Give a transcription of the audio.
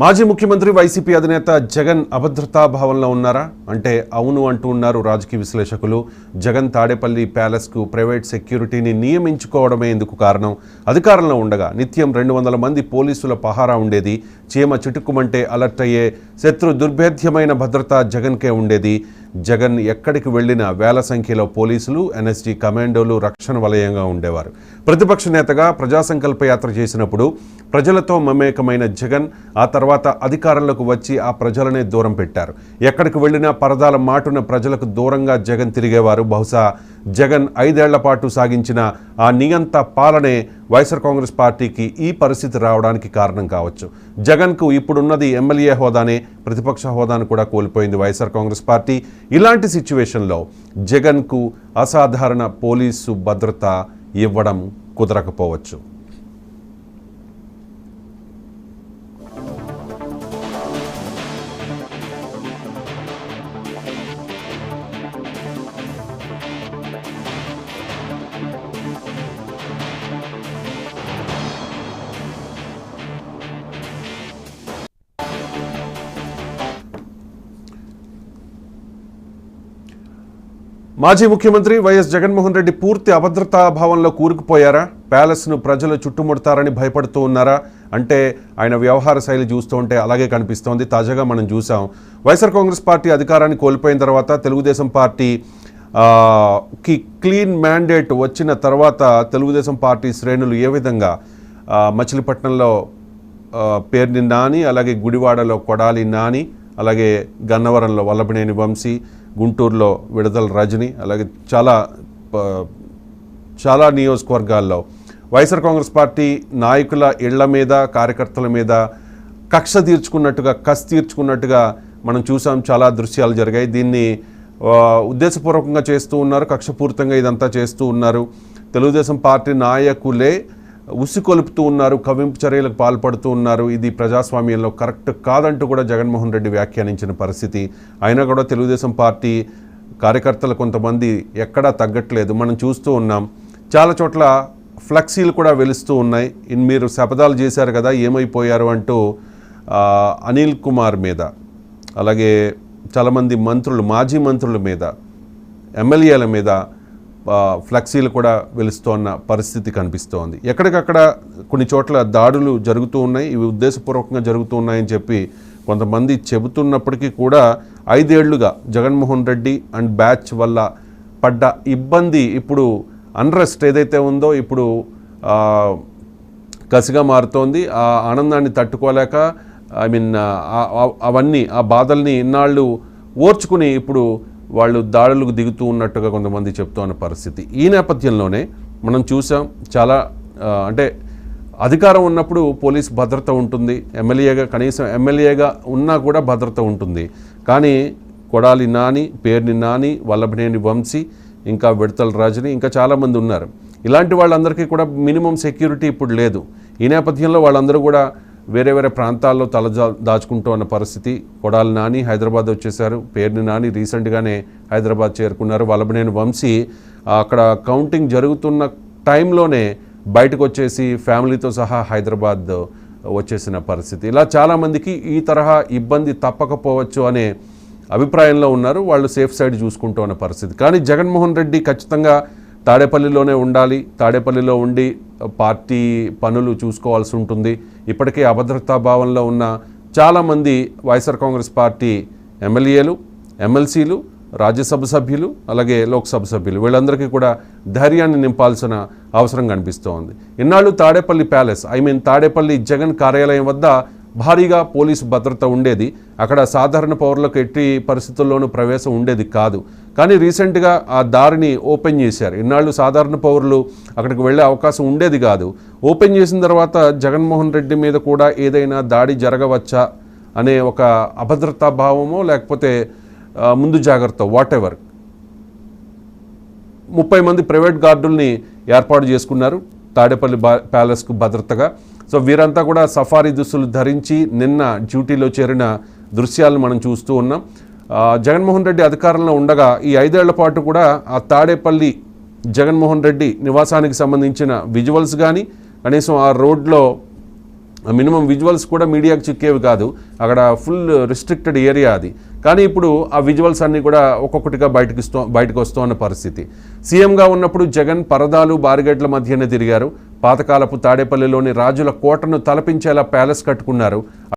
మాజీ ముఖ్యమంత్రి వైసీపీ అధినేత జగన్ అభద్రతా భావంలో ఉన్నారా అంటే అవును అంటూ ఉన్నారు రాజకీయ విశ్లేషకులు. జగన్ తాడేపల్లి ప్యాలెస్కు ప్రైవేట్ సెక్యూరిటీని నియమించుకోవడమే ఇందుకు కారణం. అధికారంలో ఉండగా నిత్యం 200 మంది పోలీసుల పహారా ఉండేది. చీమ చిటుక్కుమంటే అలర్ట్ అయ్యే శత్రు దుర్భేద్యమైన భద్రత జగన్కే ఉండేది. జగన్ ఎక్కడికి వెళ్ళినా వేల సంఖ్యలో పోలీసులు, ఎన్ఎస్జీ కమాండోలు రక్షణ వలయంగా ఉండేవారు. ప్రతిపక్ష నేతగా ప్రజా సంకల్ప యాత్ర చేసినప్పుడు ప్రజలతో మమేకమైన జగన్ ఆ తర్వాత అధికారంలోకి వచ్చి ఆ ప్రజలనే దూరం పెట్టారు. ఎక్కడికి వెళ్ళినా పరదాల మాటున ప్రజలకు దూరంగా జగన్ తిరిగేవారు. బహుశా జగన్ 5 ఏళ్ల పాటు సాగించిన ఆ నియంత పాలనే వైఎస్ఆర్ కాంగ్రెస్ పార్టీకి ఈ పరిస్థితి రావడానికి కారణం కావచ్చు. జగన్కు ఇప్పుడున్నది ఎమ్మెల్యే హోదానే, ప్రతిపక్ష హోదాను కూడా కోల్పోయింది వైఎస్ఆర్ కాంగ్రెస్ పార్టీ. ఇలాంటి సిచ్యువేషన్లో జగన్కు అసాధారణ పోలీసు భద్రత ఇవ్వడం కుదరకపోవచ్చు. మాజీ ముఖ్యమంత్రి వైఎస్ జగన్మోహన్ రెడ్డి పూర్తి అభద్రతా భావంలో కూరుకుపోయారా? ప్యాలెస్ను ప్రజలు చుట్టుముడతారని భయపడుతూ ఉన్నారా అంటే ఆయన వ్యవహార శైలి చూస్తూ ఉంటే అలాగే కనిపిస్తోంది. తాజాగా మనం చూసాం, వైఎస్ఆర్ కాంగ్రెస్ పార్టీ అధికారాన్ని కోల్పోయిన తర్వాత తెలుగుదేశం పార్టీ కి క్లీన్ మ్యాండేట్ వచ్చిన తర్వాత తెలుగుదేశం పార్టీ శ్రేణులు ఏ విధంగా మచిలీపట్నంలో పేర్ని నాని, అలాగే గుడివాడలో కొడాలి నాని, అలాగే గన్నవరంలో వల్లభనేని వంశీ, గుంటూరులో విడుదల రజని, అలాగే చాలా నియోజకవర్గాల్లో వైఎస్ఆర్ కాంగ్రెస్ పార్టీ నాయకుల ఇళ్ల మీద, కార్యకర్తల మీద కక్ష తీర్చుకున్నట్టుగా మనం చూసాం. చాలా దృశ్యాలు జరిగాయి. దీన్ని ఉద్దేశపూర్వకంగా చేస్తూ ఉన్నారు, కక్షపూరితంగా ఇదంతా చేస్తూ ఉన్నారు. తెలుగుదేశం పార్టీ నాయకులే ఉసికొలుపుతూ ఉన్నారు, కవింపు చర్యలకు పాల్పడుతూ ఉన్నారు. ఇది ప్రజాస్వామ్యంలో కరెక్ట్ కాదంటూ కూడా జగన్మోహన్ రెడ్డి వ్యాఖ్యానించిన పరిస్థితి. అయినా కూడా తెలుగుదేశం పార్టీ కార్యకర్తలు కొంతమంది ఎక్కడా తగ్గట్లేదు. మనం చూస్తూ ఉన్నాం, చాలా చోట్ల ఫ్లెక్సీలు కూడా వెలుస్తూ ఉన్నాయి. మీరు శపథాలు చేశారు కదా, ఏమైపోయారు అంటూ అనిల్ కుమార్ మీద, అలాగే చాలామంది మంత్రులు, మాజీ మంత్రుల మీద, ఎమ్మెల్యేల మీద ఫ్లెక్సీలు కూడా వెలుస్తోన్న పరిస్థితి కనిపిస్తోంది. ఎక్కడికక్కడ కొన్ని చోట్ల దాడులు జరుగుతూ ఉన్నాయి. ఇవి ఉద్దేశపూర్వకంగా జరుగుతూ ఉన్నాయని చెప్పి కొంతమంది చెబుతున్నప్పటికీ కూడా 5 ఏళ్లుగా జగన్మోహన్ రెడ్డి అండ్ బ్యాచ్ వల్ల పడ్డ ఇబ్బంది, ఇప్పుడు అన్రెస్ట్ ఏదైతే ఉందో ఇప్పుడు కసిగా మారుతోంది. ఆ ఆనందాన్ని తట్టుకోలేక అవన్నీ ఆ బాధల్ని ఇన్నాళ్ళు ఓర్చుకుని ఇప్పుడు వాళ్ళు దాడులకు దిగుతూ ఉన్నట్టుగా కొంతమంది చెప్తున్న పరిస్థితి. ఈ నేపథ్యంలోనే మనం చూసాం, చాలా అంటే అధికారం ఉన్నప్పుడు పోలీస్ భద్రత ఉంటుంది, కనీసం ఎమ్మెల్యేగా ఉన్నా కూడా భద్రత ఉంటుంది. కానీ కొడాలి నాని, పేర్ని నాని, వల్లభనేని వంశీ, ఇంకా విడతల రజని, ఇంకా చాలామంది ఉన్నారు. ఇలాంటి వాళ్ళందరికీ కూడా మినిమం సెక్యూరిటీ ఇప్పుడు లేదు. ఈ నేపథ్యంలో వాళ్ళందరూ కూడా వేరే ప్రాంతాల్లో దాచుకుంటూ ఉన్న పరిస్థితి. కొడాలి నాని హైదరాబాద్ వచ్చేశారు, పేర్ని నాని రీసెంట్గానే హైదరాబాద్ చేరుకున్నారు. వల్లభనేని వంశీ అక్కడ కౌంటింగ్ జరుగుతున్న టైంలోనే బయటకు వచ్చేసి ఫ్యామిలీతో సహా హైదరాబాద్ వచ్చేసిన పరిస్థితి. ఇలా చాలామందికి ఈ తరహా ఇబ్బంది తప్పకపోవచ్చు అనే అభిప్రాయంలో ఉన్నారు. వాళ్ళు సేఫ్ సైడ్ చూసుకుంటూ ఉన్న పరిస్థితి. కానీ జగన్మోహన్ రెడ్డి ఖచ్చితంగా తాడేపల్లిలోనే ఉండాలి, తాడేపల్లిలో ఉండి పార్టీ పనులు చూసుకోవాల్సి ఉంటుంది. ఇప్పటికే అభద్రతా భావంలో ఉన్న చాలామంది వైఎస్ఆర్ కాంగ్రెస్ పార్టీ ఎమ్మెల్యేలు, ఎమ్మెల్సీలు, రాజ్యసభ సభ్యులు, అలాగే లోక్సభ సభ్యులు, వీళ్ళందరికీ కూడా ధైర్యాన్ని నింపాల్సిన అవసరం కనిపిస్తోంది. ఇన్నాళ్ళు తాడేపల్లి ప్యాలెస్, తాడేపల్లి జగన్ కార్యాలయం వద్ద భారీగా పోలీసు భద్రత ఉండేది. అక్కడ సాధారణ పౌరులకు ఎట్టి పరిస్థితుల్లోనూ ప్రవేశం ఉండేది కాదు. కానీ రీసెంట్గా ఆ దారిని ఓపెన్ చేశారు. ఇన్నాళ్ళు సాధారణ పౌరులు అక్కడికి వెళ్ళే అవకాశం ఉండేది కాదు. ఓపెన్ చేసిన తర్వాత జగన్మోహన్ రెడ్డి మీద కూడా ఏదైనా దాడి జరగవచ్చా అనే ఒక అభద్రతా భావమో లేకపోతే ముందు జాగ్రత్త వాటెవర్ 30 మంది ప్రైవేట్ గార్డుల్ని ఏర్పాటు చేసుకున్నారు తాడేపల్లి ప్యాలెస్కు భద్రతగా. సో వీరంతా కూడా సఫారీ దుస్తులు ధరించి నిన్న డ్యూటీలో చేరిన దృశ్యాలను మనం చూస్తూ ఉన్నాం. జగన్మోహన్ రెడ్డి అధికారంలో ఉండగా ఈ 5 ఏళ్ల పాటు కూడా ఆ తాడేపల్లి జగన్మోహన్ రెడ్డి నివాసానికి సంబంధించిన విజువల్స్ కానీ, కనీసం ఆ రోడ్లో మినిమం విజువల్స్ కూడా మీడియాకు చిక్కేవి కాదు. అక్కడ ఫుల్ రిస్ట్రిక్టెడ్ ఏరియా అది. కానీ ఇప్పుడు ఆ విజువల్స్ అన్నీ కూడా ఒక్కొక్కటిగా బయటకు వస్తూ ఉన్న పరిస్థితి. సీఎంగా ఉన్నప్పుడు జగన్ పరదాలు బారిగేట్ల మధ్యనే తిరిగారు. పాతకాలపు తాడేపల్లిలోని రాజుల కోటను తలపించేలా ప్యాలెస్ కట్టుకున్నారు.